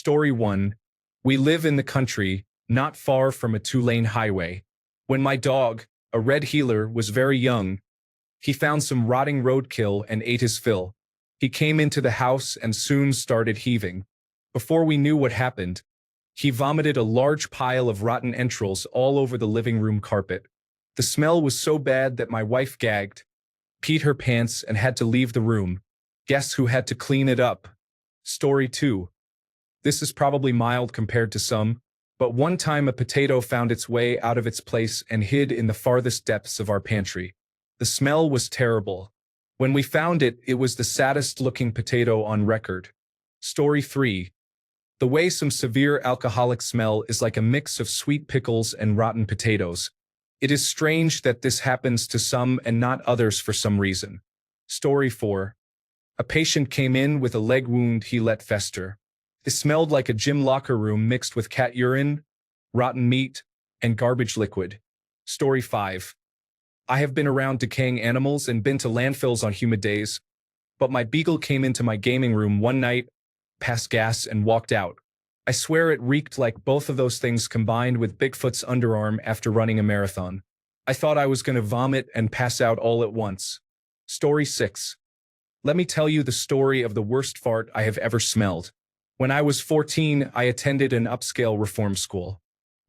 Story 1. We live in the country, not far from a two-lane highway. When my dog, a red heeler, was very young, he found some rotting roadkill and ate his fill. He came into the house and soon started heaving. Before we knew what happened, he vomited a large pile of rotten entrails all over the living room carpet. The smell was so bad that my wife gagged, peed her pants, and had to leave the room. Guess who had to clean it up? Story 2. This is probably mild compared to some, but one time a potato found its way out of its place and hid in the farthest depths of our pantry. The smell was terrible. When we found it, it was the saddest-looking potato on record. Story 3. The way some severe alcoholic smell is like a mix of sweet pickles and rotten potatoes. It is strange that this happens to some and not others for some reason. Story 4. A patient came in with a leg wound he let fester. It smelled like a gym locker room mixed with cat urine, rotten meat, and garbage liquid. Story 5. I have been around decaying animals and been to landfills on humid days, but my beagle came into my gaming room one night, passed gas, and walked out. I swear it reeked like both of those things combined with Bigfoot's underarm after running a marathon. I thought I was going to vomit and pass out all at once. Story 6. Let me tell you the story of the worst fart I have ever smelled. When I was 14, I attended an upscale reform school.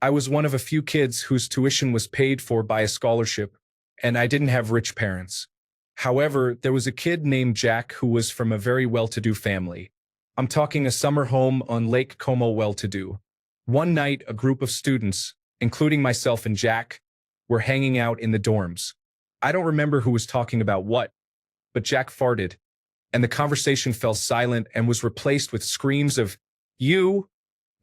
I was one of a few kids whose tuition was paid for by a scholarship, and I didn't have rich parents. However, there was a kid named Jack who was from a very well-to-do family. I'm talking a summer home on Lake Como well-to-do. One night, a group of students, including myself and Jack, were hanging out in the dorms. I don't remember who was talking about what, but Jack farted, and the conversation fell silent and was replaced with screams of, "You,"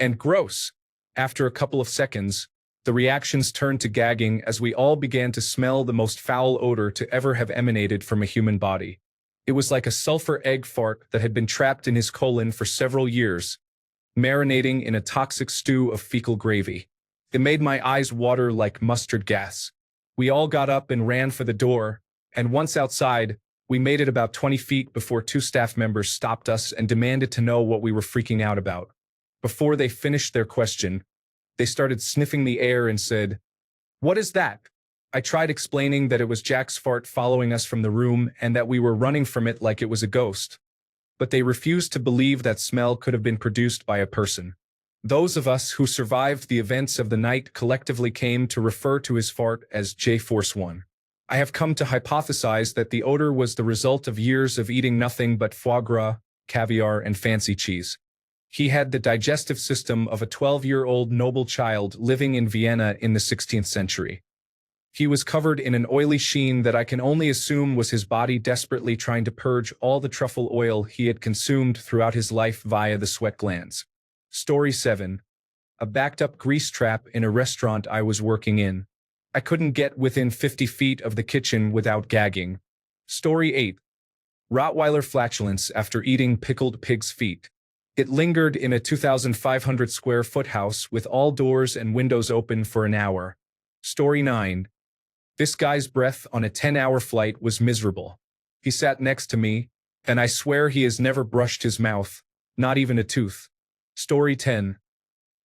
and "gross." After a couple of seconds, the reactions turned to gagging as we all began to smell the most foul odor to ever have emanated from a human body. It was like a sulfur egg fart that had been trapped in his colon for several years, marinating in a toxic stew of fecal gravy. It made my eyes water like mustard gas. We all got up and ran for the door, and once outside, we made it about 20 feet before two staff members stopped us and demanded to know what we were freaking out about. Before they finished their question, they started sniffing the air and said, "What is that?" I tried explaining that it was Jack's fart following us from the room and that we were running from it like it was a ghost. But they refused to believe that smell could have been produced by a person. Those of us who survived the events of the night collectively came to refer to his fart as J-Force 1. I have come to hypothesize that the odor was the result of years of eating nothing but foie gras, caviar, and fancy cheese. He had the digestive system of a 12-year-old noble child living in Vienna in the 16th century. He was covered in an oily sheen that I can only assume was his body desperately trying to purge all the truffle oil he had consumed throughout his life via the sweat glands. Story 7. A backed-up grease trap in a restaurant I was working in. I couldn't get within 50 feet of the kitchen without gagging. Story 8. Rottweiler flatulence after eating pickled pig's feet. It lingered in a 2,500 square foot house with all doors and windows open for an hour. Story 9. This guy's breath on a 10-hour flight was miserable. He sat next to me, and I swear he has never brushed his mouth, not even a tooth. Story 10.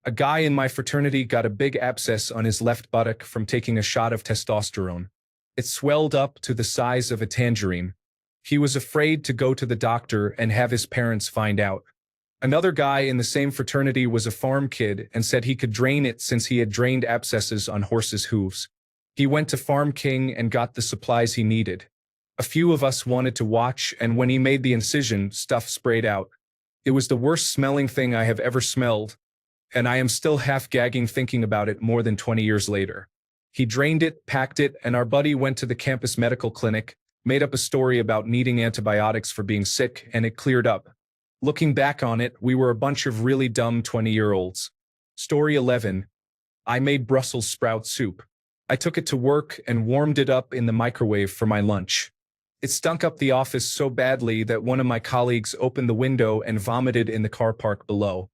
A guy in my fraternity got a big abscess on his left buttock from taking a shot of testosterone. It swelled up to the size of a tangerine. He was afraid to go to the doctor and have his parents find out. Another guy in the same fraternity was a farm kid and said he could drain it since he had drained abscesses on horses' hooves. He went to Farm King and got the supplies he needed. A few of us wanted to watch, and when he made the incision, stuff sprayed out. It was the worst smelling thing I have ever smelled, and I am still half gagging thinking about it more than 20 years later. He drained it, packed it, and our buddy went to the campus medical clinic, made up a story about needing antibiotics for being sick, and it cleared up. Looking back on it, we were a bunch of really dumb 20-year-olds. Story 11. I made Brussels sprout soup. I took it to work and warmed it up in the microwave for my lunch. It stunk up the office so badly that one of my colleagues opened the window and vomited in the car park below.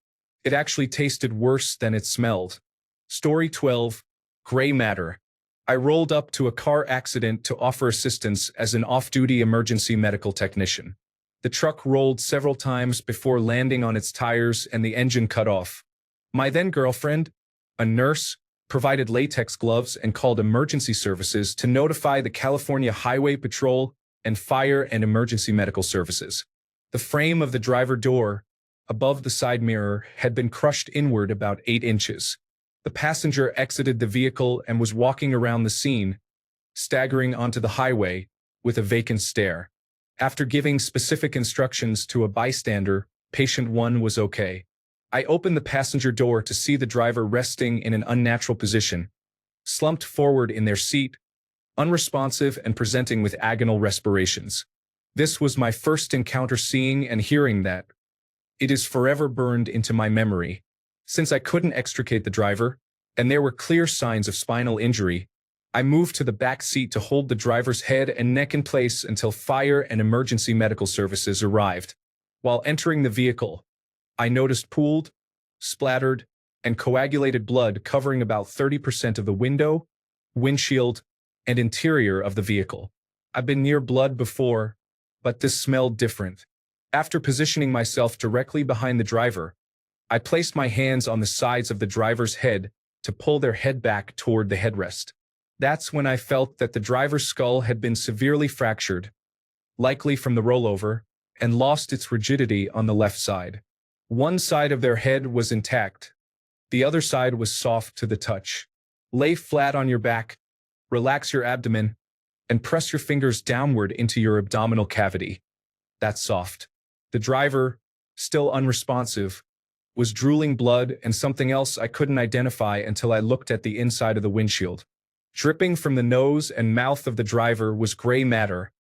It actually tasted worse than it smelled. Story 12. Gray matter. I rolled up to a car accident to offer assistance as an off-duty emergency medical technician. The truck rolled several times before landing on its tires and the engine cut off. My then girlfriend, a nurse, provided latex gloves and called emergency services to notify the California Highway Patrol and fire and emergency medical services. The frame of the driver door, above the side mirror, had been crushed inward about 8 inches. The passenger exited the vehicle and was walking around the scene, staggering onto the highway with a vacant stare. After giving specific instructions to a bystander, patient 1 was okay. I opened the passenger door to see the driver resting in an unnatural position, slumped forward in their seat, unresponsive and presenting with agonal respirations. This was my first encounter seeing and hearing that. It is forever burned into my memory. Since I couldn't extricate the driver, and there were clear signs of spinal injury, I moved to the back seat to hold the driver's head and neck in place until fire and emergency medical services arrived. While entering the vehicle, I noticed pooled, splattered, and coagulated blood covering about 30% of the window, windshield, and interior of the vehicle. I've been near blood before, but this smelled different. After positioning myself directly behind the driver, I placed my hands on the sides of the driver's head to pull their head back toward the headrest. That's when I felt that the driver's skull had been severely fractured, likely from the rollover, and lost its rigidity on the left side. One side of their head was intact. The other side was soft to the touch. Lay flat on your back, relax your abdomen, and press your fingers downward into your abdominal cavity. That's soft. The driver, still unresponsive, was drooling blood and something else I couldn't identify until I looked at the inside of the windshield. Dripping from the nose and mouth of the driver was gray matter,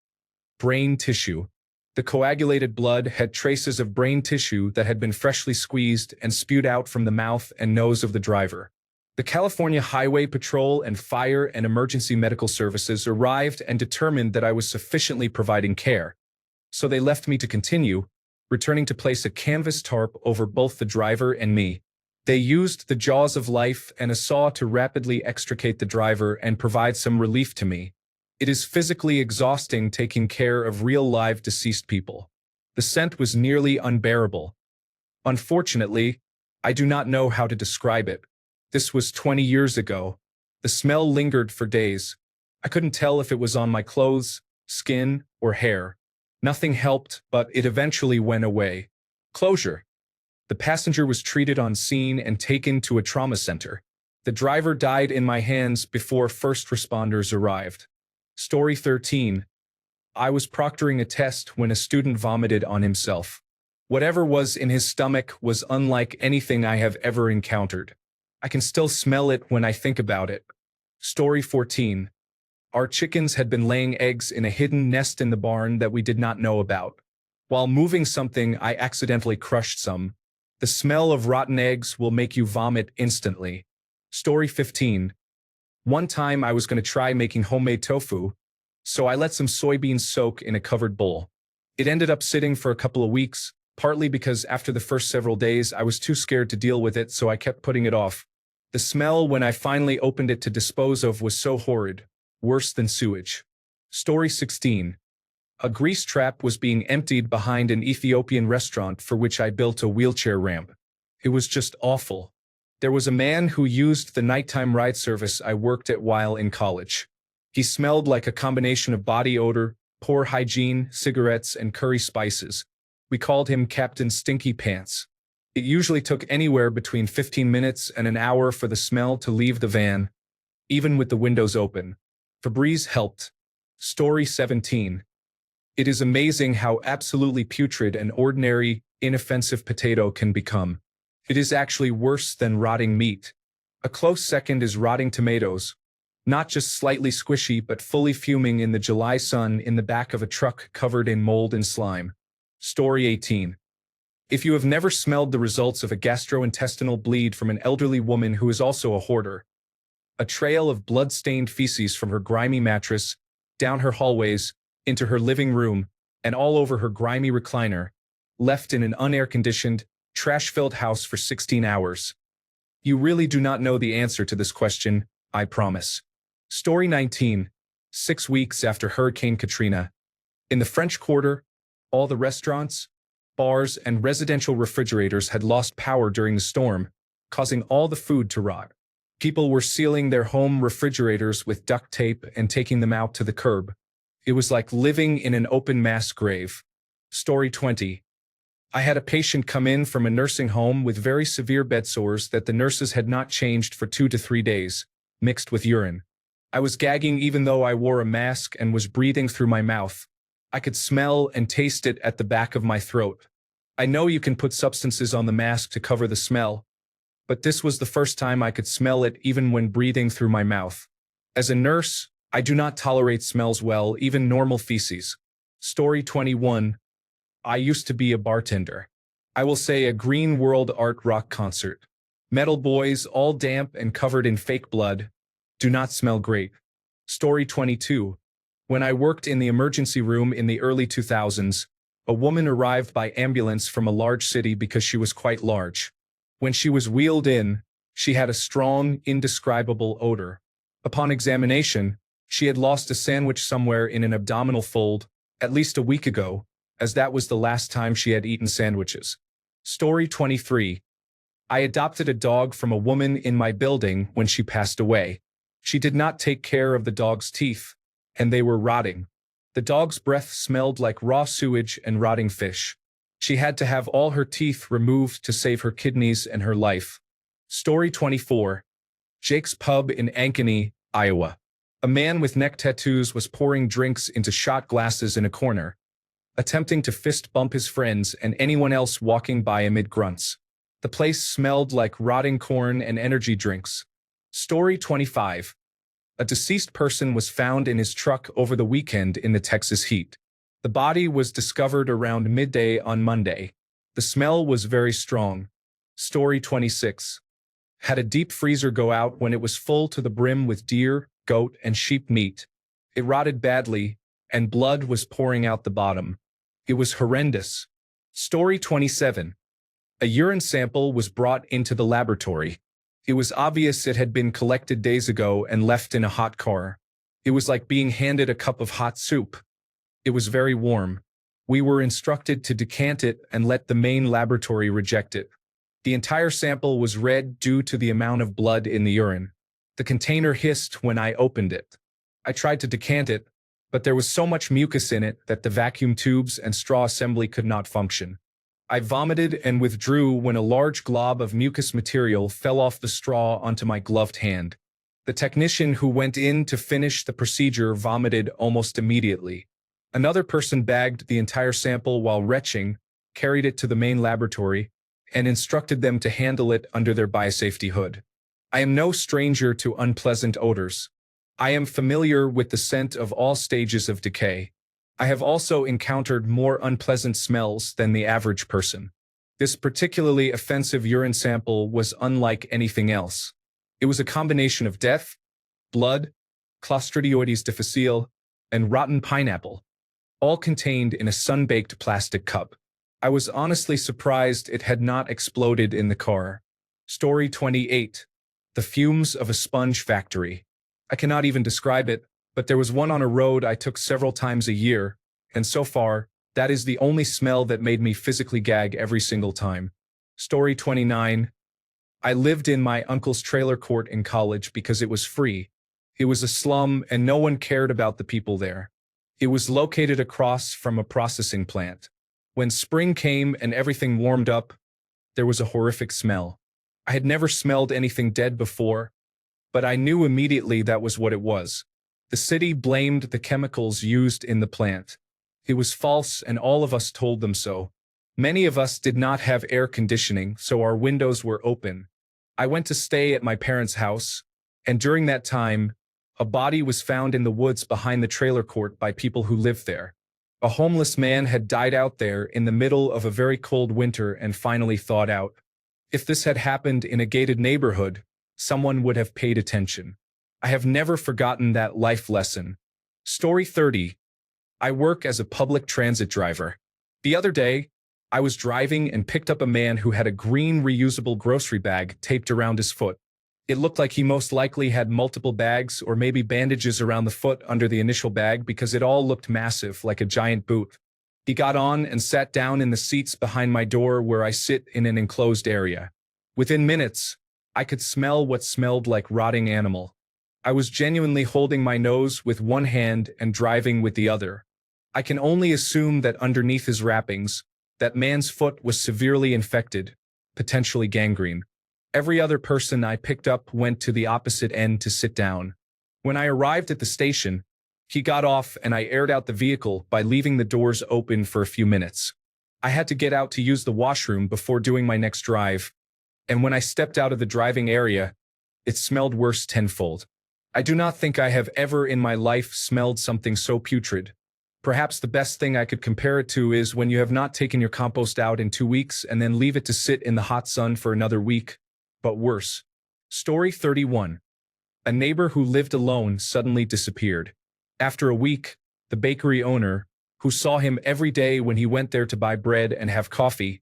brain tissue. The coagulated blood had traces of brain tissue that had been freshly squeezed and spewed out from the mouth and nose of the driver. The California Highway Patrol and fire and emergency medical services arrived and determined that I was sufficiently providing care, so they left me to continue, returning to place a canvas tarp over both the driver and me. They used the jaws of life and a saw to rapidly extricate the driver and provide some relief to me. It is physically exhausting taking care of real live deceased people. The scent was nearly unbearable. Unfortunately, I do not know how to describe it. This was 20 years ago. The smell lingered for days. I couldn't tell if it was on my clothes, skin, or hair. Nothing helped, but it eventually went away. Closure. The passenger was treated on scene and taken to a trauma center. The driver died in my hands before first responders arrived. Story 13. I was proctoring a test when a student vomited on himself. Whatever was in his stomach was unlike anything I have ever encountered. I can still smell it when I think about it. Story 14. Our chickens had been laying eggs in a hidden nest in the barn that we did not know about. While moving something, I accidentally crushed some. The smell of rotten eggs will make you vomit instantly. Story 15. One time I was going to try making homemade tofu, so I let some soybeans soak in a covered bowl. It ended up sitting for a couple of weeks, partly because after the first several days I was too scared to deal with it, so I kept putting it off. The smell when I finally opened it to dispose of was so horrid, worse than sewage. Story 16. A grease trap was being emptied behind an Ethiopian restaurant for which I built a wheelchair ramp. It was just awful. There was a man who used the nighttime ride service I worked at while in college. He smelled like a combination of body odor, poor hygiene, cigarettes, and curry spices. We called him Captain Stinky Pants. It usually took anywhere between 15 minutes and an hour for the smell to leave the van, even with the windows open. Febreze helped. Story 17. It is amazing how absolutely putrid an ordinary, inoffensive potato can become. It is actually worse than rotting meat. A close second is rotting tomatoes, not just slightly squishy but fully fuming in the July sun in the back of a truck covered in mold and slime. Story 18. If you have never smelled the results of a gastrointestinal bleed from an elderly woman who is also a hoarder, a trail of blood-stained feces from her grimy mattress, down her hallways, into her living room, and all over her grimy recliner, left in an unair-conditioned, trash-filled house for 16 hours. You really do not know the answer to this question, I promise. Story 19. 6 weeks after Hurricane Katrina. In the French Quarter, All the restaurants, bars, and residential refrigerators had lost power during the storm, causing all the food to rot. People were sealing their home refrigerators with duct tape and taking them out to the curb. It was like living in an open mass grave. Story 20. I had a patient come in from a nursing home with very severe bed sores that the nurses had not changed for 2 to 3 days, mixed with urine. I was gagging even though I wore a mask and was breathing through my mouth. I could smell and taste it at the back of my throat. I know you can put substances on the mask to cover the smell, but this was the first time I could smell it even when breathing through my mouth. As a nurse, I do not tolerate smells well, even normal feces. Story 21. I used to be a bartender. I will say a Green World art rock concert. Metal boys, all damp and covered in fake blood, do not smell great. Story 22. When I worked in the emergency room in the early 2000s, a woman arrived by ambulance from a large city because she was quite large. When she was wheeled in, she had a strong, indescribable odor. Upon examination, she had lost a sandwich somewhere in an abdominal fold, at least a week ago, as that was the last time she had eaten sandwiches. Story 23. I adopted a dog from a woman in my building when she passed away. She did not take care of the dog's teeth, and they were rotting. The dog's breath smelled like raw sewage and rotting fish. She had to have all her teeth removed to save her kidneys and her life. Story 24. Jake's Pub in Ankeny, Iowa. A man with neck tattoos was pouring drinks into shot glasses in a corner, attempting to fist bump his friends and anyone else walking by amid grunts. The place smelled like rotting corn and energy drinks. Story 25. A deceased person was found in his truck over the weekend in the Texas heat. The body was discovered around midday on Monday. The smell was very strong. Story 26. Had a deep freezer go out when it was full to the brim with deer, goat, and sheep meat. It rotted badly, and blood was pouring out the bottom. It was horrendous. Story 27. A urine sample was brought into the laboratory. It was obvious it had been collected days ago and left in a hot car. It was like being handed a cup of hot soup. It was very warm. We were instructed to decant it and let the main laboratory reject it. The entire sample was red due to the amount of blood in the urine. The container hissed when I opened it. I tried to decant it, but there was so much mucus in it that the vacuum tubes and straw assembly could not function. I vomited and withdrew when a large glob of mucus material fell off the straw onto my gloved hand. The technician who went in to finish the procedure vomited almost immediately. Another person bagged the entire sample while retching, carried it to the main laboratory, and instructed them to handle it under their biosafety hood. I am no stranger to unpleasant odors. I am familiar with the scent of all stages of decay. I have also encountered more unpleasant smells than the average person. This particularly offensive urine sample was unlike anything else. It was a combination of death, blood, Clostridioides difficile, and rotten pineapple, all contained in a sun-baked plastic cup. I was honestly surprised it had not exploded in the car. Story 28. The fumes of a sponge factory. I cannot even describe it, but there was one on a road I took several times a year, and so far, that is the only smell that made me physically gag every single time. Story 29. I lived in my uncle's trailer court in college because it was free. It was a slum and no one cared about the people there. It was located across from a processing plant. When spring came and everything warmed up, there was a horrific smell. I had never smelled anything dead before, but I knew immediately that was what it was. The city blamed the chemicals used in the plant. It was false and all of us told them so. Many of us did not have air conditioning, so our windows were open. I went to stay at my parents' house, and during that time, a body was found in the woods behind the trailer court by people who lived there. A homeless man had died out there in the middle of a very cold winter and finally thawed out. If this had happened in a gated neighborhood, someone would have paid attention. I have never forgotten that life lesson. Story 30. I work as a public transit driver. The other day, I was driving and picked up a man who had a green reusable grocery bag taped around his foot. It looked like he most likely had multiple bags or maybe bandages around the foot under the initial bag because it all looked massive, like a giant boot. He got on and sat down in the seats behind my door where I sit in an enclosed area. Within minutes, I could smell what smelled like rotting animal. I was genuinely holding my nose with one hand and driving with the other. I can only assume that underneath his wrappings, that man's foot was severely infected, potentially gangrene. Every other person I picked up went to the opposite end to sit down. When I arrived at the station, he got off and I aired out the vehicle by leaving the doors open for a few minutes. I had to get out to use the washroom before doing my next drive, and when I stepped out of the driving area, it smelled worse tenfold. I do not think I have ever in my life smelled something so putrid. Perhaps the best thing I could compare it to is when you have not taken your compost out in 2 weeks and then leave it to sit in the hot sun for another week, but worse. Story 31. A neighbor who lived alone suddenly disappeared. After a week, the bakery owner, who saw him every day when he went there to buy bread and have coffee,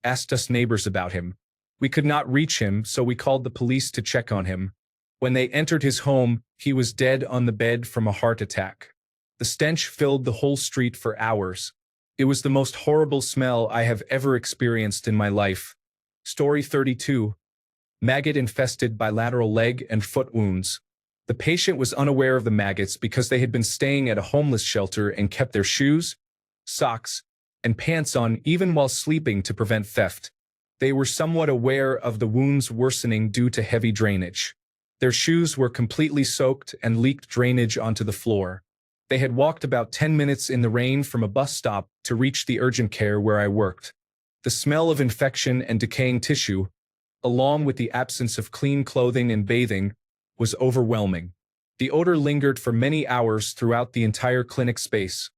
asked us neighbors about him. We could not reach him, so we called the police to check on him. When they entered his home, he was dead on the bed from a heart attack. The stench filled the whole street for hours. It was the most horrible smell I have ever experienced in my life. Story 32. Maggot-infested bilateral leg and foot wounds. The patient was unaware of the maggots because they had been staying at a homeless shelter and kept their shoes, socks, and pants on even while sleeping to prevent theft. They were somewhat aware of the wounds worsening due to heavy drainage. Their shoes were completely soaked and leaked drainage onto the floor. They had walked about 10 minutes in the rain from a bus stop to reach the urgent care where I worked. The smell of infection and decaying tissue, along with the absence of clean clothing and bathing, was overwhelming. The odor lingered for many hours throughout the entire clinic space,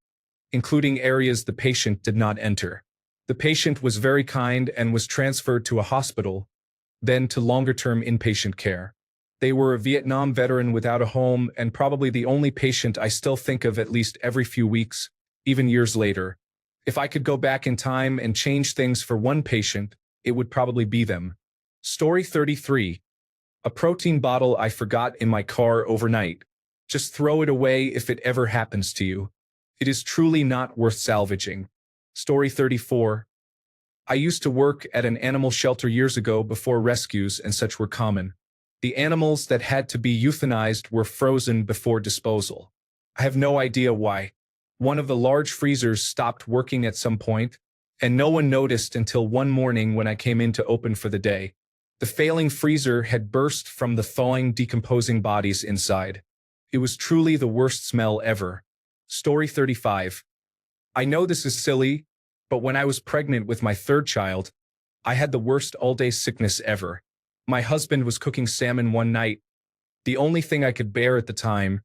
including areas the patient did not enter. The patient was very kind and was transferred to a hospital, then to longer-term inpatient care. They were a Vietnam veteran without a home and probably the only patient I still think of at least every few weeks, even years later. If I could go back in time and change things for one patient, it would probably be them. Story 33. A protein bottle I forgot in my car overnight. Just throw it away if it ever happens to you. It is truly not worth salvaging. Story 34. I used to work at an animal shelter years ago before rescues and such were common. The animals that had to be euthanized were frozen before disposal. I have no idea why. One of the large freezers stopped working at some point, and no one noticed until one morning when I came in to open for the day. The failing freezer had burst from the thawing, decomposing bodies inside. It was truly the worst smell ever. Story 35. I know this is silly, but when I was pregnant with my third child, I had the worst all-day sickness ever. My husband was cooking salmon one night, the only thing I could bear at the time,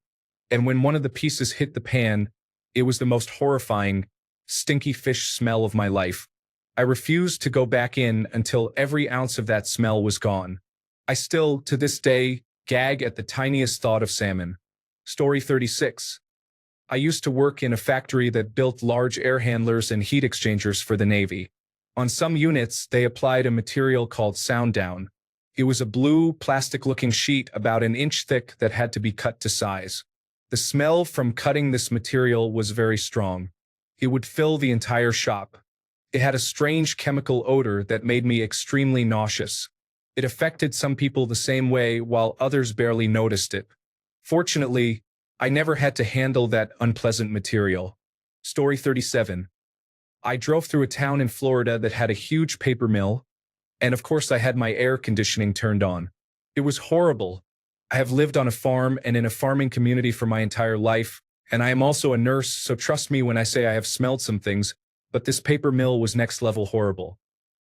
and when one of the pieces hit the pan, it was the most horrifying, stinky fish smell of my life. I refused to go back in until every ounce of that smell was gone. I still, to this day, gag at the tiniest thought of salmon. Story 36. I used to work in a factory that built large air handlers and heat exchangers for the Navy. On some units, they applied a material called sound down. It was a blue, plastic-looking sheet about an inch thick that had to be cut to size. The smell from cutting this material was very strong. It would fill the entire shop. It had a strange chemical odor that made me extremely nauseous. It affected some people the same way while others barely noticed it. Fortunately, I never had to handle that unpleasant material. Story 37. I drove through a town in Florida that had a huge paper mill, and of course I had my air conditioning turned on. It was horrible. I have lived on a farm and in a farming community for my entire life, and I am also a nurse, so trust me when I say I have smelled some things, but this paper mill was next level horrible.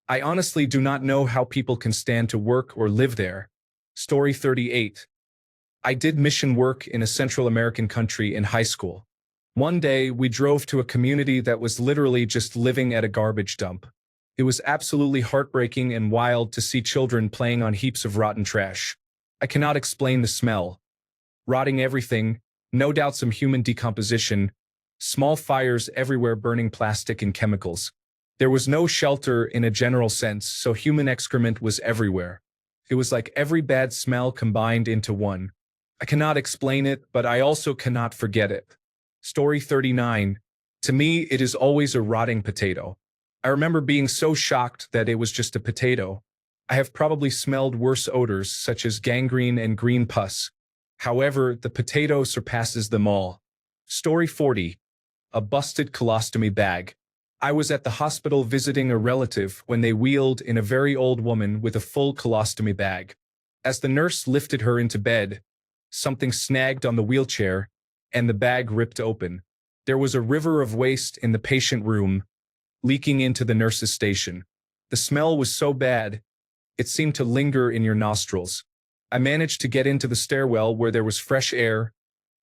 I honestly do not know how people can stand to work or live there. Story 38. I did mission work in a Central American country in high school. One day, we drove to a community that was literally just living at a garbage dump. It was absolutely heartbreaking and wild to see children playing on heaps of rotten trash. I cannot explain the smell. Rotting everything, no doubt some human decomposition, small fires everywhere burning plastic and chemicals. There was no shelter in a general sense, so human excrement was everywhere. It was like every bad smell combined into one. I cannot explain it, but I also cannot forget it. Story 39. To me, it is always a rotting potato. I remember being so shocked that it was just a potato. I have probably smelled worse odors, such as gangrene and green pus. However, the potato surpasses them all. Story 40. A busted colostomy bag. I was at the hospital visiting a relative when they wheeled in a very old woman with a full colostomy bag. As the nurse lifted her into bed, something snagged on the wheelchair, and the bag ripped open. There was a river of waste in the patient room, leaking into the nurse's station. The smell was so bad, it seemed to linger in your nostrils. I managed to get into the stairwell where there was fresh air,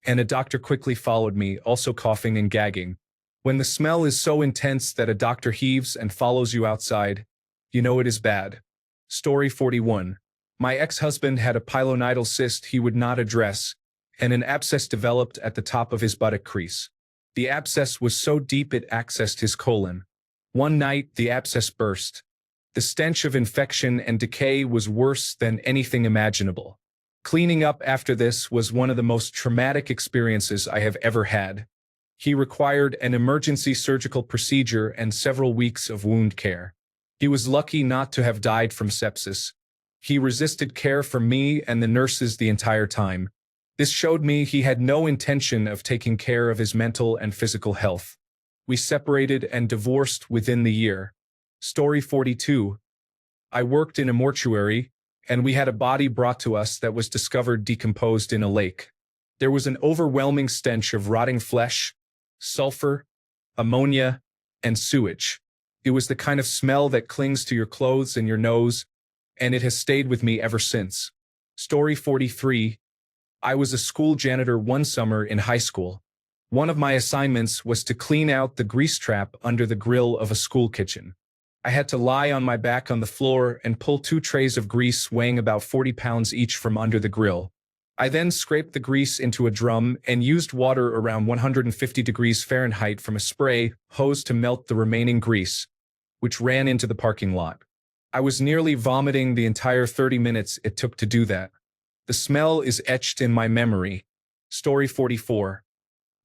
and a doctor quickly followed me, also coughing and gagging. When the smell is so intense that a doctor heaves and follows you outside, you know it is bad. Story 41. My ex-husband had a pilonidal cyst he would not address, and an abscess developed at the top of his buttock crease. The abscess was so deep it accessed his colon. One night, the abscess burst. The stench of infection and decay was worse than anything imaginable. Cleaning up after this was one of the most traumatic experiences I have ever had. He required an emergency surgical procedure and several weeks of wound care. He was lucky not to have died from sepsis. He resisted care from me and the nurses the entire time. This showed me he had no intention of taking care of his mental and physical health. We separated and divorced within the year. Story 42. I worked in a mortuary, and we had a body brought to us that was discovered decomposed in a lake. There was an overwhelming stench of rotting flesh, sulfur, ammonia, and sewage. It was the kind of smell that clings to your clothes and your nose, and it has stayed with me ever since. Story 43. I was a school janitor one summer in high school. One of my assignments was to clean out the grease trap under the grill of a school kitchen. I had to lie on my back on the floor and pull 2 trays of grease weighing about 40 pounds each from under the grill. I then scraped the grease into a drum and used water around 150 degrees Fahrenheit from a spray hose to melt the remaining grease, which ran into the parking lot. I was nearly vomiting the entire 30 minutes it took to do that. The smell is etched in my memory. Story 44.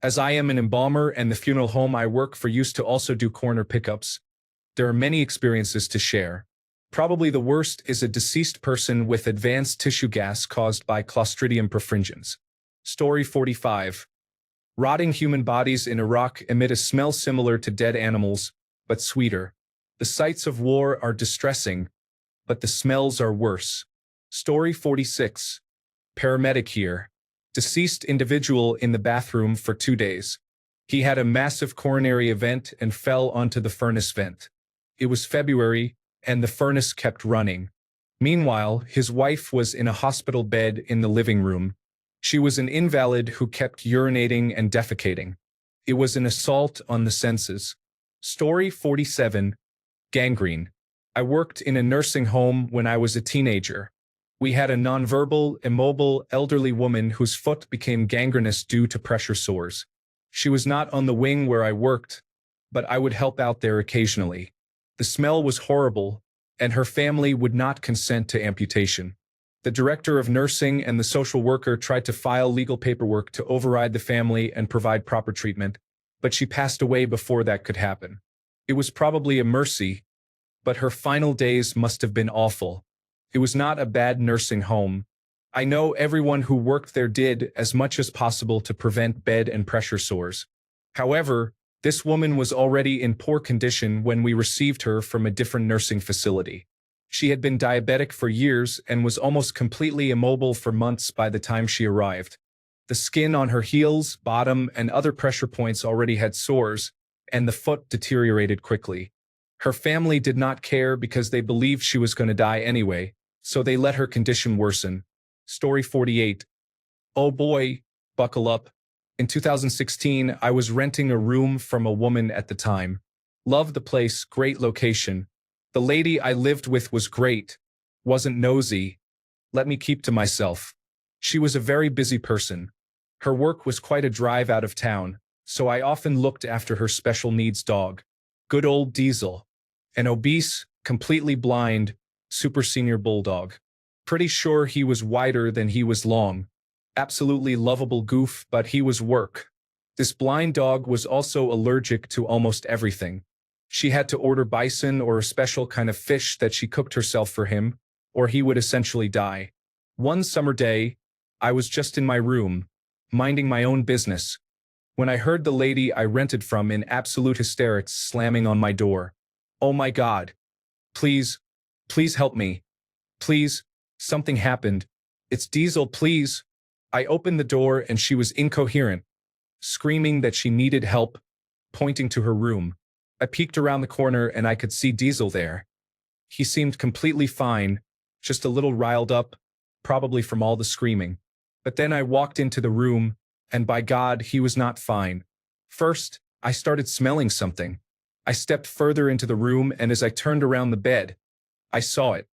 As I am an embalmer and the funeral home I work for used to also do corner pickups, there are many experiences to share. Probably the worst is a deceased person with advanced tissue gas caused by Clostridium perfringens. Story 45. Rotting human bodies in Iraq emit a smell similar to dead animals, but sweeter. The sights of war are distressing, but the smells are worse. Story 46. Paramedic here. Deceased individual in the bathroom for 2 days. He had a massive coronary event and fell onto the furnace vent. It was February, and the furnace kept running. Meanwhile, his wife was in a hospital bed in the living room. She was an invalid who kept urinating and defecating. It was an assault on the senses. Story 47. Gangrene. I worked in a nursing home when I was a teenager. We had a nonverbal, immobile, elderly woman whose foot became gangrenous due to pressure sores. She was not on the wing where I worked, but I would help out there occasionally. The smell was horrible, and her family would not consent to amputation. The director of nursing and the social worker tried to file legal paperwork to override the family and provide proper treatment, but she passed away before that could happen. It was probably a mercy, but her final days must have been awful. It was not a bad nursing home. I know everyone who worked there did as much as possible to prevent bed and pressure sores. However, this woman was already in poor condition when we received her from a different nursing facility. She had been diabetic for years and was almost completely immobile for months by the time she arrived. The skin on her heels, bottom, and other pressure points already had sores, and the foot deteriorated quickly. Her family did not care because they believed she was going to die anyway, so they let her condition worsen. Story 48. Oh boy, buckle up. In 2016, I was renting a room from a woman at the time. Loved the place, great location. The lady I lived with was great. Wasn't nosy. Let me keep to myself. She was a very busy person. Her work was quite a drive out of town, so I often looked after her special needs dog. Good old Diesel. An obese, completely blind, super senior bulldog. Pretty sure he was wider than he was long. Absolutely lovable goof, but he was work. This blind dog was also allergic to almost everything. She had to order bison or a special kind of fish that she cooked herself for him, or he would essentially die. One summer day, I was just in my room, minding my own business, when I heard the lady I rented from in absolute hysterics slamming on my door. "Oh my God. Please, please help me. Please, something happened. It's Diesel, please." I opened the door and she was incoherent, screaming that she needed help, pointing to her room. I peeked around the corner and I could see Diesel there. He seemed completely fine, just a little riled up, probably from all the screaming. But then I walked into the room, and by God, he was not fine. First, I started smelling something. I stepped further into the room, and as I turned around the bed, I saw it.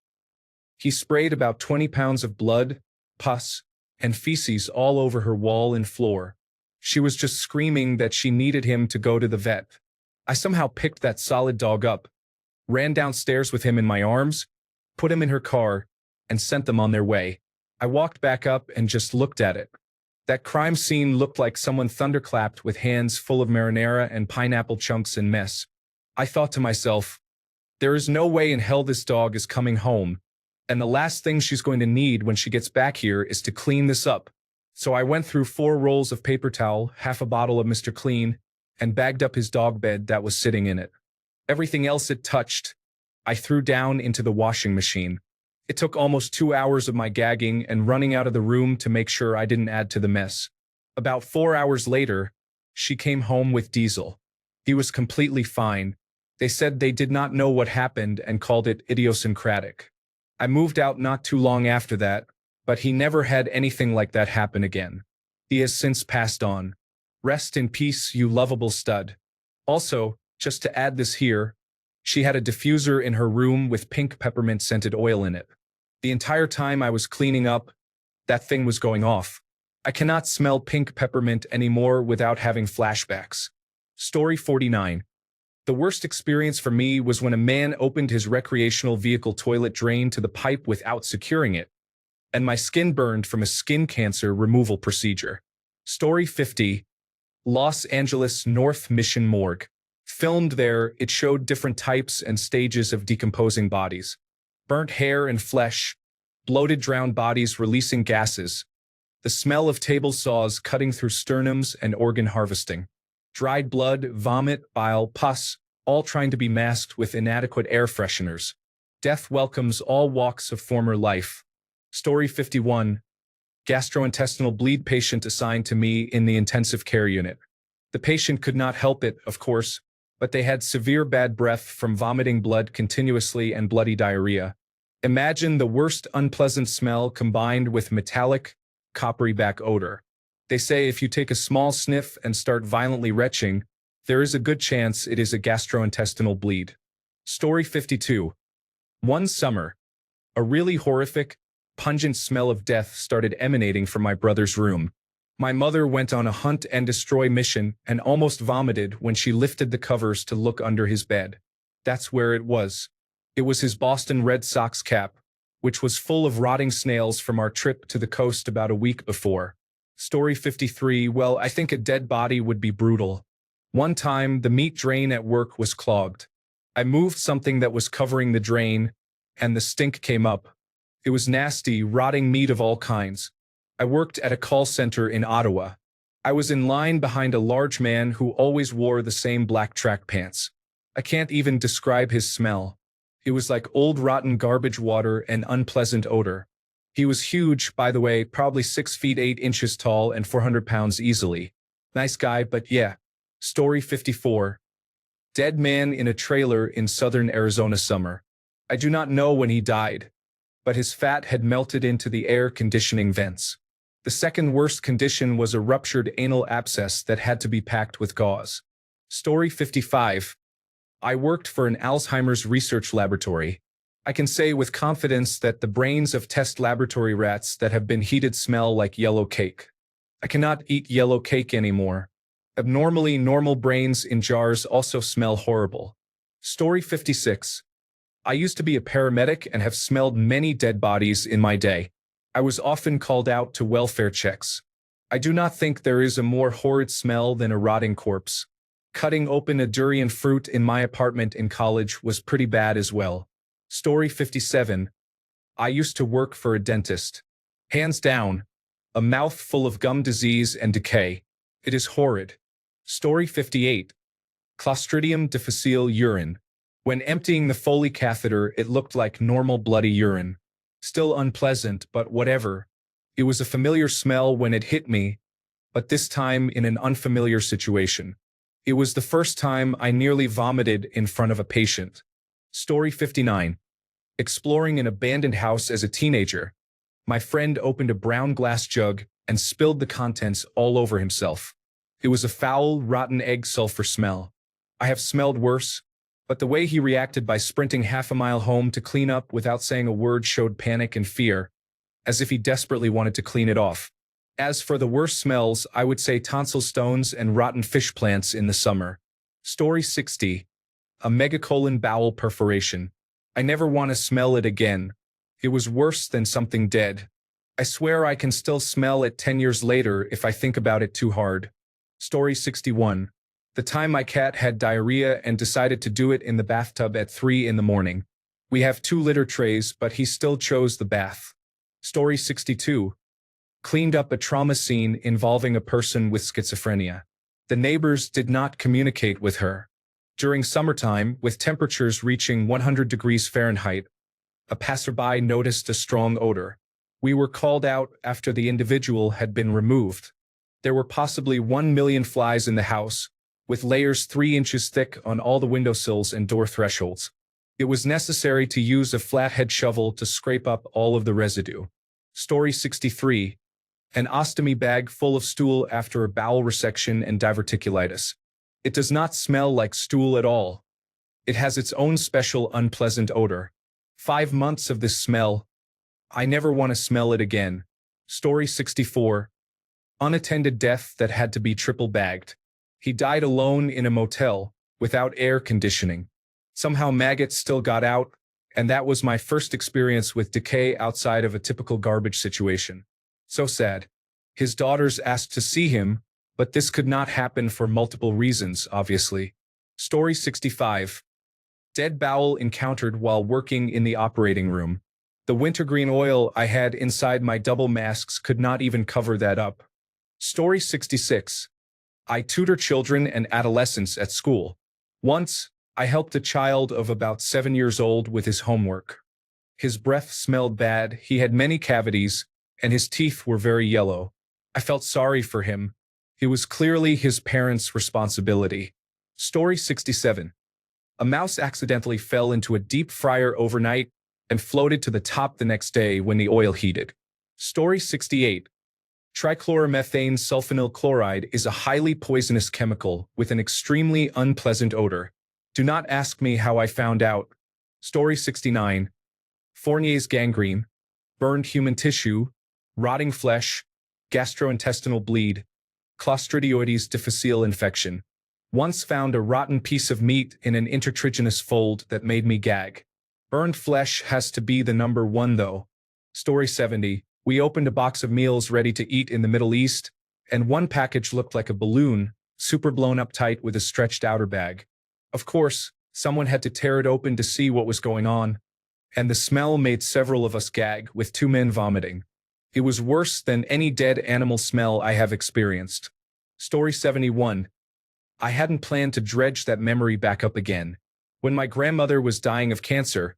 He sprayed about 20 pounds of blood, pus, and feces all over her wall and floor. She was just screaming that she needed him to go to the vet. I somehow picked that solid dog up, ran downstairs with him in my arms, put him in her car, and sent them on their way. I walked back up and just looked at it. That crime scene looked like someone thunderclapped with hands full of marinara and pineapple chunks and mess. I thought to myself, there is no way in hell this dog is coming home, and the last thing she's going to need when she gets back here is to clean this up. So I went through 4 rolls of paper towel, half a bottle of Mr. Clean, and bagged up his dog bed that was sitting in it. Everything else it touched, I threw down into the washing machine. It took almost 2 hours of my gagging and running out of the room to make sure I didn't add to the mess. About 4 hours later, she came home with Diesel. He was completely fine. They said they did not know what happened and called it idiosyncratic. I moved out not too long after that, but he never had anything like that happen again. He has since passed on. Rest in peace, you lovable stud. Also, just to add this here, she had a diffuser in her room with pink peppermint-scented oil in it. The entire time I was cleaning up, that thing was going off. I cannot smell pink peppermint anymore without having flashbacks. Story 49. The worst experience for me was when a man opened his recreational vehicle toilet drain to the pipe without securing it, and my skin burned from a skin cancer removal procedure. Story 50. Los Angeles North Mission Morgue. Filmed there, it showed different types and stages of decomposing bodies. Burnt hair and flesh, bloated drowned bodies releasing gases, the smell of table saws cutting through sternums and organ harvesting, dried blood, vomit, bile, pus, all trying to be masked with inadequate air fresheners. Death welcomes all walks of former life. Story 51. Gastrointestinal bleed patient assigned to me in the intensive care unit. The patient could not help it, of course, but they had severe bad breath from vomiting blood continuously and bloody diarrhea. Imagine the worst unpleasant smell combined with metallic, coppery back odor. They say if you take a small sniff and start violently retching, there is a good chance it is a gastrointestinal bleed. Story 52. One summer, a really horrific, pungent smell of death started emanating from my brother's room. My mother went on a hunt and destroy mission and almost vomited when she lifted the covers to look under his bed. That's where it was. It was his Boston Red Sox cap, which was full of rotting snails from our trip to the coast about a week before. Story 53. Well, I think a dead body would be brutal. One time, the meat drain at work was clogged. I moved something that was covering the drain, and the stink came up. It was nasty, rotting meat of all kinds. I worked at a call center in Ottawa. I was in line behind a large man who always wore the same black track pants. I can't even describe his smell. It was like old rotten garbage water and unpleasant odor. He was huge, by the way, probably 6 feet 8 inches tall and 400 pounds easily. Nice guy, but yeah. Story 54. Dead man in a trailer in southern Arizona summer. I do not know when he died, but his fat had melted into the air conditioning vents. The second worst condition was a ruptured anal abscess that had to be packed with gauze. Story 55. I worked for an Alzheimer's research laboratory. I can say with confidence that the brains of test laboratory rats that have been heated smell like yellow cake. I cannot eat yellow cake anymore. Abnormally normal brains in jars also smell horrible. Story 56. I used to be a paramedic and have smelled many dead bodies in my day. I was often called out to welfare checks. I do not think there is a more horrid smell than a rotting corpse. Cutting open a durian fruit in my apartment in college was pretty bad as well. Story 57. I used to work for a dentist. Hands down, a mouth full of gum disease and decay. It is horrid. Story 58. Clostridium difficile urine. When emptying the Foley catheter, it looked like normal bloody urine. Still unpleasant, but whatever. It was a familiar smell when it hit me, but this time in an unfamiliar situation. It was the first time I nearly vomited in front of a patient. Story 59. Exploring an abandoned house as a teenager. My friend opened a brown glass jug and spilled the contents all over himself. It was a foul, rotten egg sulfur smell. I have smelled worse, but the way he reacted by sprinting half a mile home to clean up without saying a word showed panic and fear, as if he desperately wanted to clean it off. As for the worst smells, I would say tonsil stones and rotten fish plants in the summer. Story 60. A megacolon bowel perforation. I never want to smell it again. It was worse than something dead. I swear I can still smell it 10 years later if I think about it too hard. Story 61. The time my cat had diarrhea and decided to do it in the bathtub at 3 in the morning. We have 2 litter trays, but he still chose the bath. Story 62. Cleaned up a trauma scene involving a person with schizophrenia. The neighbors did not communicate with her. During summertime, with temperatures reaching 100 degrees Fahrenheit, a passerby noticed a strong odor. We were called out after the individual had been removed. There were possibly 1 million flies in the house, with layers 3 inches thick on all the windowsills and door thresholds. It was necessary to use a flathead shovel to scrape up all of the residue. Story 63. An ostomy bag full of stool after a bowel resection and diverticulitis. It does not smell like stool at all. It has its own special unpleasant odor. 5 months of this smell. I never want to smell it again. Story 64. Unattended death that had to be triple bagged. He died alone in a motel, without air conditioning. Somehow maggots still got out, and that was my first experience with decay outside of a typical garbage situation. So sad. His daughters asked to see him, but this could not happen for multiple reasons, obviously. Story 65. Dead bowel encountered while working in the operating room. The wintergreen oil I had inside my double masks could not even cover that up. Story 66. I tutor children and adolescents at school. Once, I helped a child of about 7 years old with his homework. His breath smelled bad, he had many cavities, and his teeth were very yellow. I felt sorry for him. It was clearly his parents' responsibility. Story 67. A mouse accidentally fell into a deep fryer overnight and floated to the top the next day when the oil heated. Story 68. Trichloromethane sulfonyl chloride is a highly poisonous chemical with an extremely unpleasant odor. Do not ask me how I found out. Story 69. Fournier's gangrene, burned human tissue, rotting flesh, gastrointestinal bleed, Clostridioides difficile infection. Once found a rotten piece of meat in an intertriginous fold that made me gag. Burned flesh has to be the number 1 though. Story 70. We opened a box of meals ready to eat in the Middle East, and one package looked like a balloon, super blown up tight with a stretched outer bag. Of course, someone had to tear it open to see what was going on, and the smell made several of us gag, with 2 men vomiting. It was worse than any dead animal smell I have experienced. Story 71. I hadn't planned to dredge that memory back up again. When my grandmother was dying of cancer,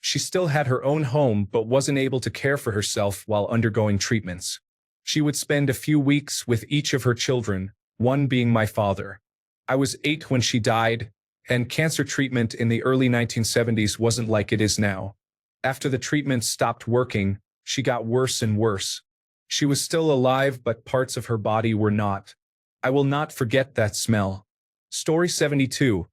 she still had her own home but wasn't able to care for herself while undergoing treatments. She would spend a few weeks with each of her children, one being my father. I was 8 when she died, and cancer treatment in the early 1970s wasn't like it is now. After the treatment stopped working, she got worse and worse. She was still alive, but parts of her body were not. I will not forget that smell. Story 72.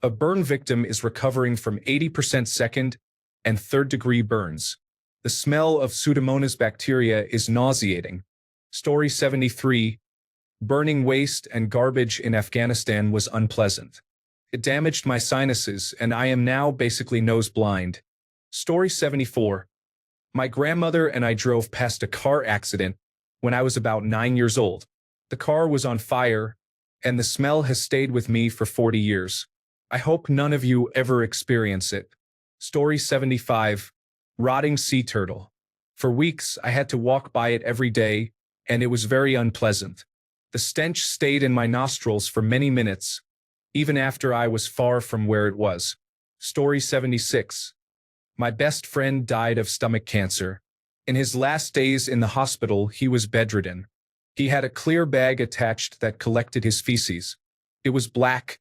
A burn victim is recovering from 80% second and third-degree burns. The smell of Pseudomonas bacteria is nauseating. Story 73. Burning waste and garbage in Afghanistan was unpleasant. It damaged my sinuses, and I am now basically nose blind. Story 74. My grandmother and I drove past a car accident when I was about 9 years old. The car was on fire, and the smell has stayed with me for 40 years. I hope none of you ever experience it. Story 75. Rotting Sea Turtle. For weeks, I had to walk by it every day, and it was very unpleasant. The stench stayed in my nostrils for many minutes, even after I was far from where it was. Story 76. My best friend died of stomach cancer. In his last days in the hospital, he was bedridden. He had a clear bag attached that collected his feces. It was black,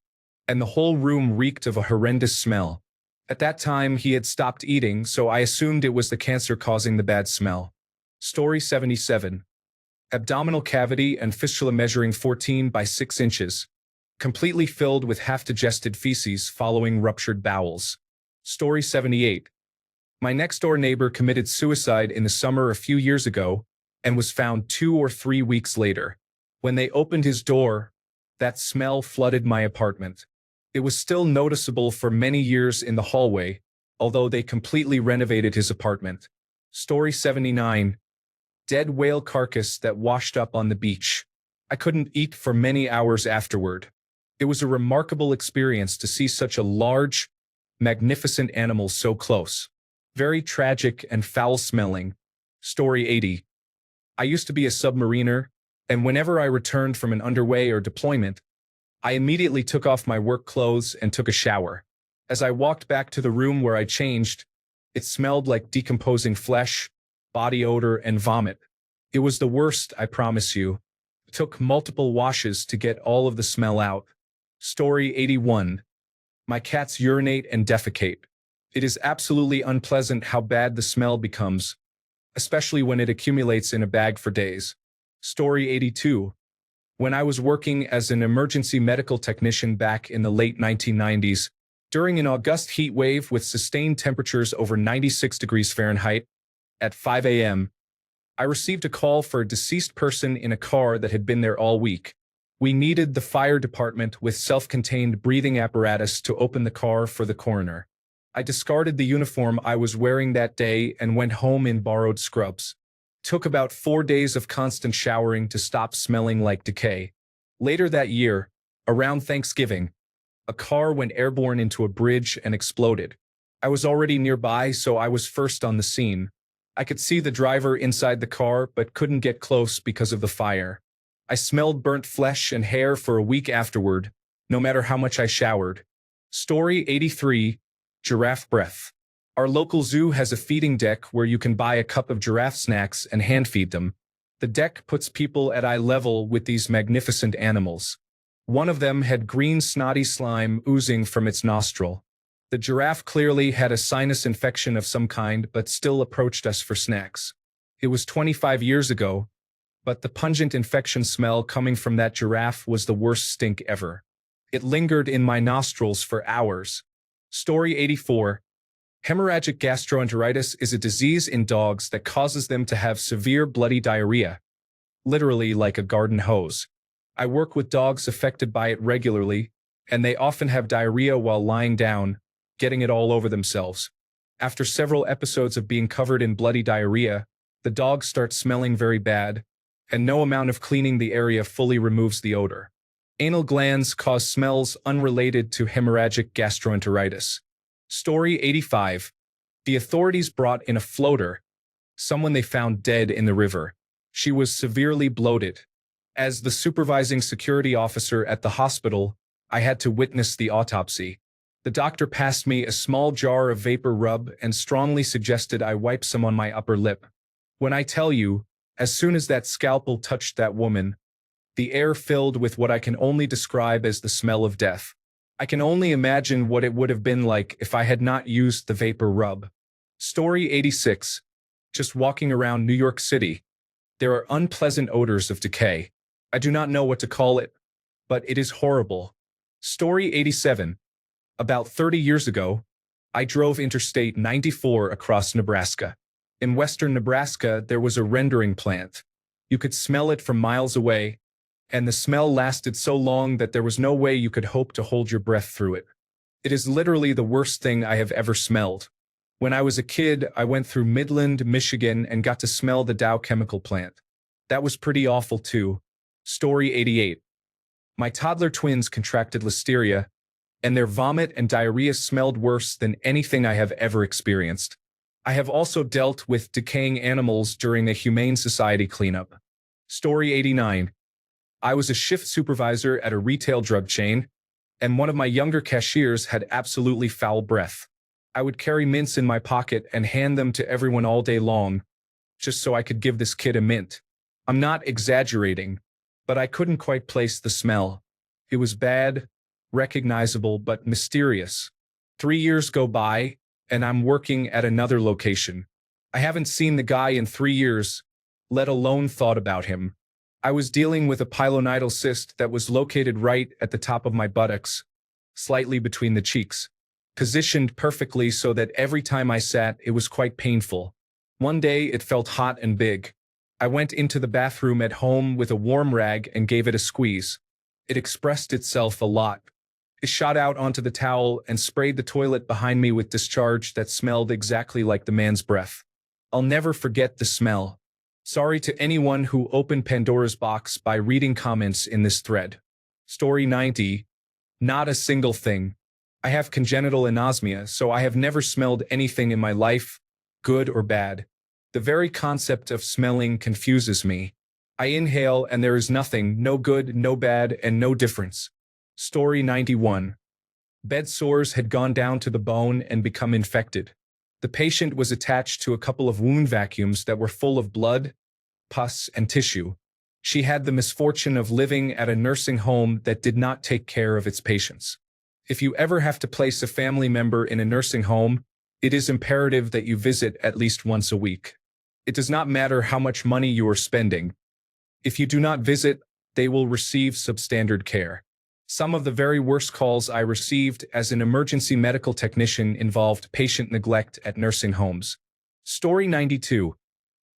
and the whole room reeked of a horrendous smell. At that time, he had stopped eating, so I assumed it was the cancer causing the bad smell. Story 77. Abdominal cavity and fistula measuring 14 by 6 inches. Completely filled with half-digested feces following ruptured bowels. Story 78. My next-door neighbor committed suicide in the summer a few years ago and was found 2 or 3 weeks later. When they opened his door, that smell flooded my apartment. It was still noticeable for many years in the hallway, although they completely renovated his apartment. Story 79. Dead whale carcass that washed up on the beach. I couldn't eat for many hours afterward. It was a remarkable experience to see such a large, magnificent animal so close. Very tragic and foul-smelling. Story 80. I used to be a submariner, and whenever I returned from an underway or deployment, I immediately took off my work clothes and took a shower. As I walked back to the room where I changed, it smelled like decomposing flesh, body odor, and vomit. It was the worst, I promise you. It took multiple washes to get all of the smell out. Story 81. My cats urinate and defecate. It is absolutely unpleasant how bad the smell becomes, especially when it accumulates in a bag for days. Story 82. When I was working as an emergency medical technician back in the late 1990s, during an August heat wave with sustained temperatures over 96 degrees Fahrenheit, at 5 a.m., I received a call for a deceased person in a car that had been there all week. We needed the fire department with self-contained breathing apparatus to open the car for the coroner. I discarded the uniform I was wearing that day and went home in borrowed scrubs. Took about 4 days of constant showering to stop smelling like decay. Later that year, around Thanksgiving, a car went airborne into a bridge and exploded. I was already nearby, so I was first on the scene. I could see the driver inside the car but couldn't get close because of the fire. I smelled burnt flesh and hair for a week afterward, no matter how much I showered. Story 83. Giraffe breath. Our local zoo has a feeding deck where you can buy a cup of giraffe snacks and hand feed them. The deck puts people at eye level with these magnificent animals. One of them had green snotty slime oozing from its nostril. The giraffe clearly had a sinus infection of some kind but still approached us for snacks. It was 25 years ago, but the pungent infection smell coming from that giraffe was the worst stink ever. It lingered in my nostrils for hours. Story 84. Hemorrhagic gastroenteritis is a disease in dogs that causes them to have severe bloody diarrhea, literally like a garden hose. I work with dogs affected by it regularly, and they often have diarrhea while lying down, getting it all over themselves. After several episodes of being covered in bloody diarrhea, the dogs start smelling very bad, and no amount of cleaning the area fully removes the odor. Anal glands cause smells unrelated to hemorrhagic gastroenteritis. Story 85. The authorities brought in a floater, someone they found dead in the river. She was severely bloated. As the supervising security officer at the hospital, I had to witness the autopsy. The doctor passed me a small jar of vapor rub and strongly suggested I wipe some on my upper lip. When I tell you, as soon as that scalpel touched that woman, the air filled with what I can only describe as the smell of death. I can only imagine what it would have been like if I had not used the vapor rub. Story 86. Just walking around New York City, there are unpleasant odors of decay. I do not know what to call it, but it is horrible. Story 87. About 30 years ago, I drove Interstate 94 across Nebraska. In western Nebraska, there was a rendering plant. You could smell it from miles away, and the smell lasted so long that there was no way you could hope to hold your breath through it. It is literally the worst thing I have ever smelled. When I was a kid, I went through Midland, Michigan, and got to smell the Dow chemical plant. That was pretty awful too. Story 88. My toddler twins contracted listeria, and their vomit and diarrhea smelled worse than anything I have ever experienced. I have also dealt with decaying animals during a Humane Society cleanup. Story 89. I was a shift supervisor at a retail drug chain, and one of my younger cashiers had absolutely foul breath. I would carry mints in my pocket and hand them to everyone all day long, just so I could give this kid a mint. I'm not exaggerating, but I couldn't quite place the smell. It was bad, recognizable, but mysterious. 3 years go by, and I'm working at another location. I haven't seen the guy in 3 years, let alone thought about him. I was dealing with a pilonidal cyst that was located right at the top of my buttocks, slightly between the cheeks, positioned perfectly so that every time I sat, it was quite painful. One day, it felt hot and big. I went into the bathroom at home with a warm rag and gave it a squeeze. It expressed itself a lot. It shot out onto the towel and sprayed the toilet behind me with discharge that smelled exactly like the man's breath. I'll never forget the smell. Sorry to anyone who opened Pandora's box by reading comments in this thread. Story 90. Not a single thing. I have congenital anosmia, so I have never smelled anything in my life, good or bad. The very concept of smelling confuses me. I inhale and there is nothing, no good, no bad, and no difference. Story 91. Bed sores had gone down to the bone and become infected. The patient was attached to a couple of wound vacuums that were full of blood, pus, and tissue. She had the misfortune of living at a nursing home that did not take care of its patients. If you ever have to place a family member in a nursing home, it is imperative that you visit at least once a week. It does not matter how much money you are spending. If you do not visit, they will receive substandard care. Some of the very worst calls I received as an emergency medical technician involved patient neglect at nursing homes. Story 92.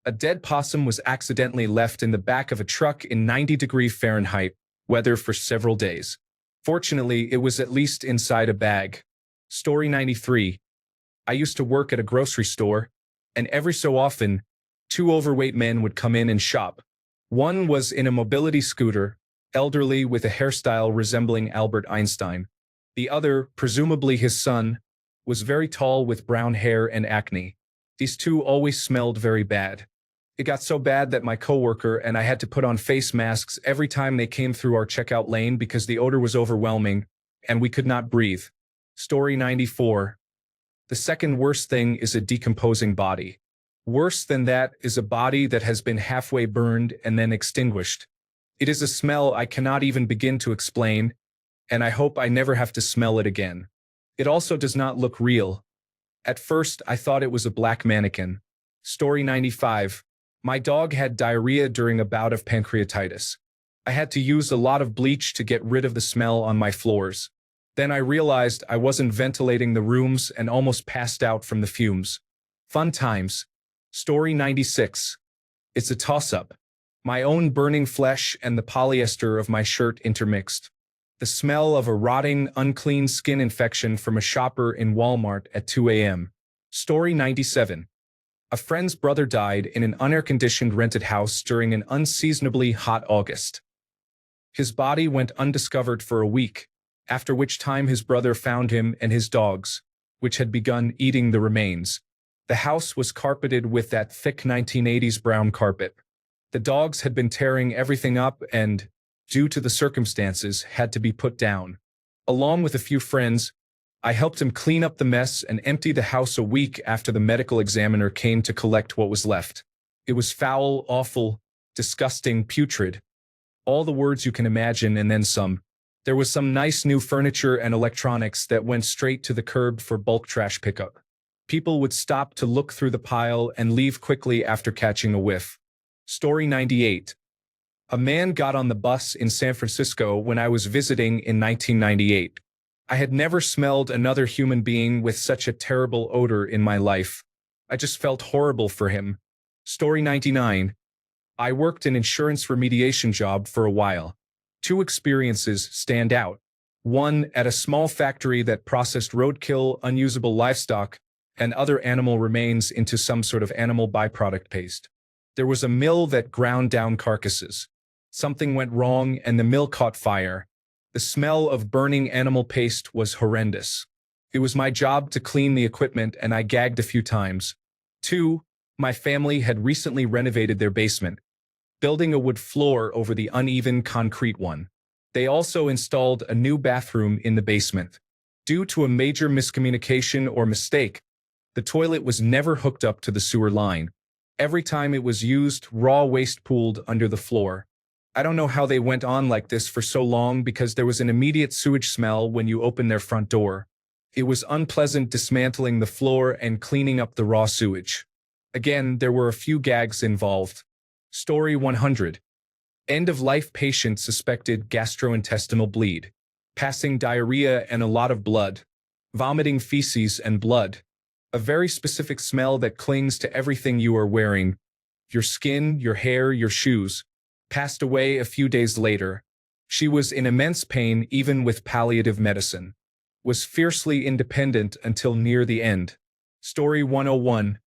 A dead possum was accidentally left in the back of a truck in 90-degree Fahrenheit weather for several days. Fortunately, it was at least inside a bag. Story 93. I used to work at a grocery store, and every so often, two overweight men would come in and shop. One was in a mobility scooter, elderly with a hairstyle resembling Albert Einstein. The other, presumably his son, was very tall with brown hair and acne. These two always smelled very bad. It got so bad that my coworker and I had to put on face masks every time they came through our checkout lane because the odor was overwhelming, and we could not breathe. Story 94. The second worst thing is a decomposing body. Worse than that is a body that has been halfway burned and then extinguished. It is a smell I cannot even begin to explain, and I hope I never have to smell it again. It also does not look real. At first, I thought it was a black mannequin. Story 95. My dog had diarrhea during a bout of pancreatitis. I had to use a lot of bleach to get rid of the smell on my floors. Then I realized I wasn't ventilating the rooms and almost passed out from the fumes. Fun times. Story 96. It's a toss-up. My own burning flesh and the polyester of my shirt intermixed. The smell of a rotting, unclean skin infection from a shopper in Walmart at 2 a.m. Story 97. A friend's brother died in an unair-conditioned rented house during an unseasonably hot August. His body went undiscovered for a week, after which time his brother found him and his dogs, which had begun eating the remains. The house was carpeted with that thick 1980s brown carpet. The dogs had been tearing everything up and, due to the circumstances, had to be put down. Along with a few friends, I helped him clean up the mess and empty the house a week after the medical examiner came to collect what was left. It was foul, awful, disgusting, putrid. All the words you can imagine and then some. There was some nice new furniture and electronics that went straight to the curb for bulk trash pickup. People would stop to look through the pile and leave quickly after catching a whiff. Story 98. A man got on the bus in San Francisco when I was visiting in 1998. I had never smelled another human being with such a terrible odor in my life. I just felt horrible for him. Story 99. I worked an insurance remediation job for a while. Two experiences stand out. One at a small factory that processed roadkill, unusable livestock, and other animal remains into some sort of animal byproduct paste. There was a mill that ground down carcasses. Something went wrong and the mill caught fire. The smell of burning animal paste was horrendous. It was my job to clean the equipment and I gagged a few times. 2. My family had recently renovated their basement, building a wood floor over the uneven concrete one. They also installed a new bathroom in the basement. Due to a major miscommunication or mistake, the toilet was never hooked up to the sewer line. Every time it was used, raw waste pooled under the floor. I don't know how they went on like this for so long because there was an immediate sewage smell when you opened their front door. It was unpleasant dismantling the floor and cleaning up the raw sewage. Again, there were a few gags involved. Story 100. End-of-life patient suspected gastrointestinal bleed. Passing diarrhea and a lot of blood. Vomiting feces and blood. A very specific smell that clings to everything you are wearing. Your skin, your hair, your shoes. Passed away a few days later. She was in immense pain even with palliative medicine. Was fiercely independent until near the end. Story 101.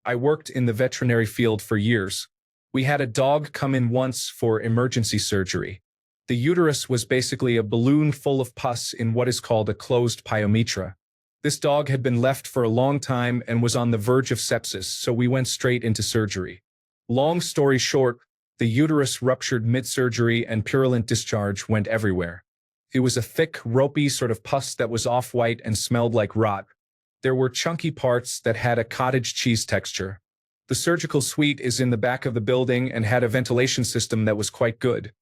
I worked in the veterinary field for years. We had a dog come in once for emergency surgery. The uterus was basically a balloon full of pus in what is called a closed pyometra. This dog had been left for a long time and was on the verge of sepsis, so we went straight into surgery. Long story short, the uterus ruptured mid-surgery and purulent discharge went everywhere. It was a thick, ropey sort of pus that was off-white and smelled like rot. There were chunky parts that had a cottage cheese texture. The surgical suite is in the back of the building and had a ventilation system that was quite good.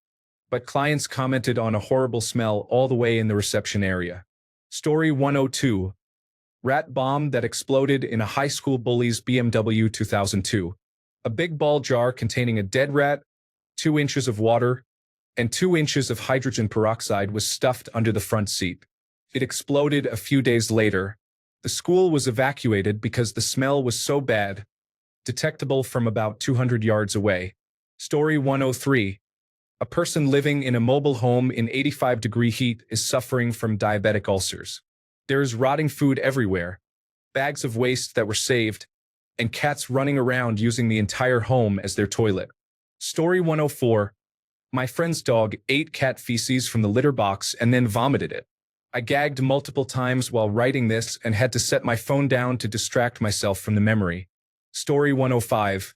But clients commented on a horrible smell all the way in the reception area. Story 102. Rat bomb that exploded in a high school bully's BMW 2002. A big ball jar containing a dead rat, 2 inches of water, and 2 inches of hydrogen peroxide was stuffed under the front seat. It exploded a few days later. The school was evacuated because the smell was so bad, detectable from about 200 yards away. Story 103. A person living in a mobile home in 85-degree heat is suffering from diabetic ulcers. There is rotting food everywhere, bags of waste that were saved, and cats running around using the entire home as their toilet. Story 104. My friend's dog ate cat feces from the litter box and then vomited it. I gagged multiple times while writing this and had to set my phone down to distract myself from the memory. Story 105.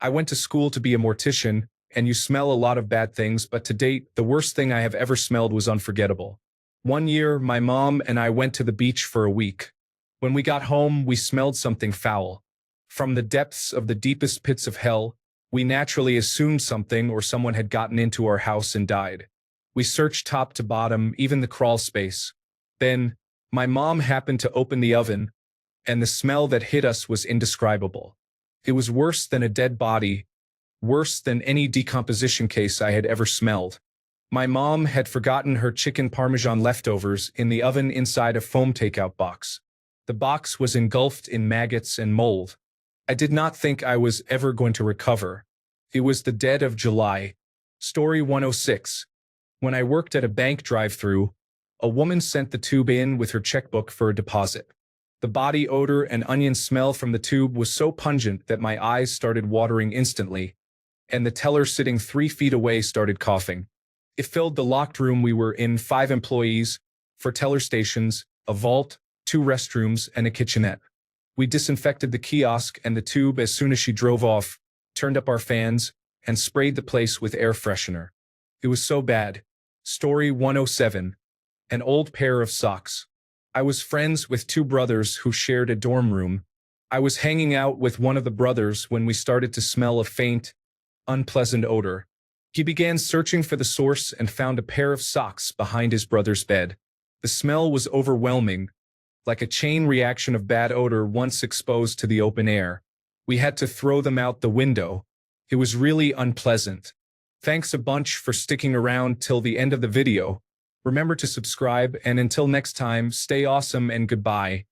I went to school to be a mortician, and you smell a lot of bad things, but to date, the worst thing I have ever smelled was unforgettable. One year, my mom and I went to the beach for a week. When we got home, we smelled something foul. From the depths of the deepest pits of hell, we naturally assumed something or someone had gotten into our house and died. We searched top to bottom, even the crawl space. Then, my mom happened to open the oven, and the smell that hit us was indescribable. It was worse than a dead body, worse than any decomposition case I had ever smelled. My mom had forgotten her chicken parmesan leftovers in the oven inside a foam takeout box. The box was engulfed in maggots and mold. I did not think I was ever going to recover. It was the dead of July. Story 106. When I worked at a bank drive-thru, a woman sent the tube in with her checkbook for a deposit. The body odor and onion smell from the tube was so pungent that my eyes started watering instantly, and the teller sitting 3 feet away started coughing. It filled the locked room we were in. 5 employees, 4 teller stations, a vault, 2 restrooms, and a kitchenette. We disinfected the kiosk and the tube as soon as she drove off, turned up our fans, and sprayed the place with air freshener. It was so bad. Story 107. An old pair of socks. I was friends with 2 brothers who shared a dorm room. I was hanging out with one of the brothers when we started to smell a faint, unpleasant odor. He began searching for the source and found a pair of socks behind his brother's bed. The smell was overwhelming, like a chain reaction of bad odor once exposed to the open air. We had to throw them out the window. It was really unpleasant. Thanks a bunch for sticking around till the end of the video. Remember to subscribe, and until next time, stay awesome and goodbye.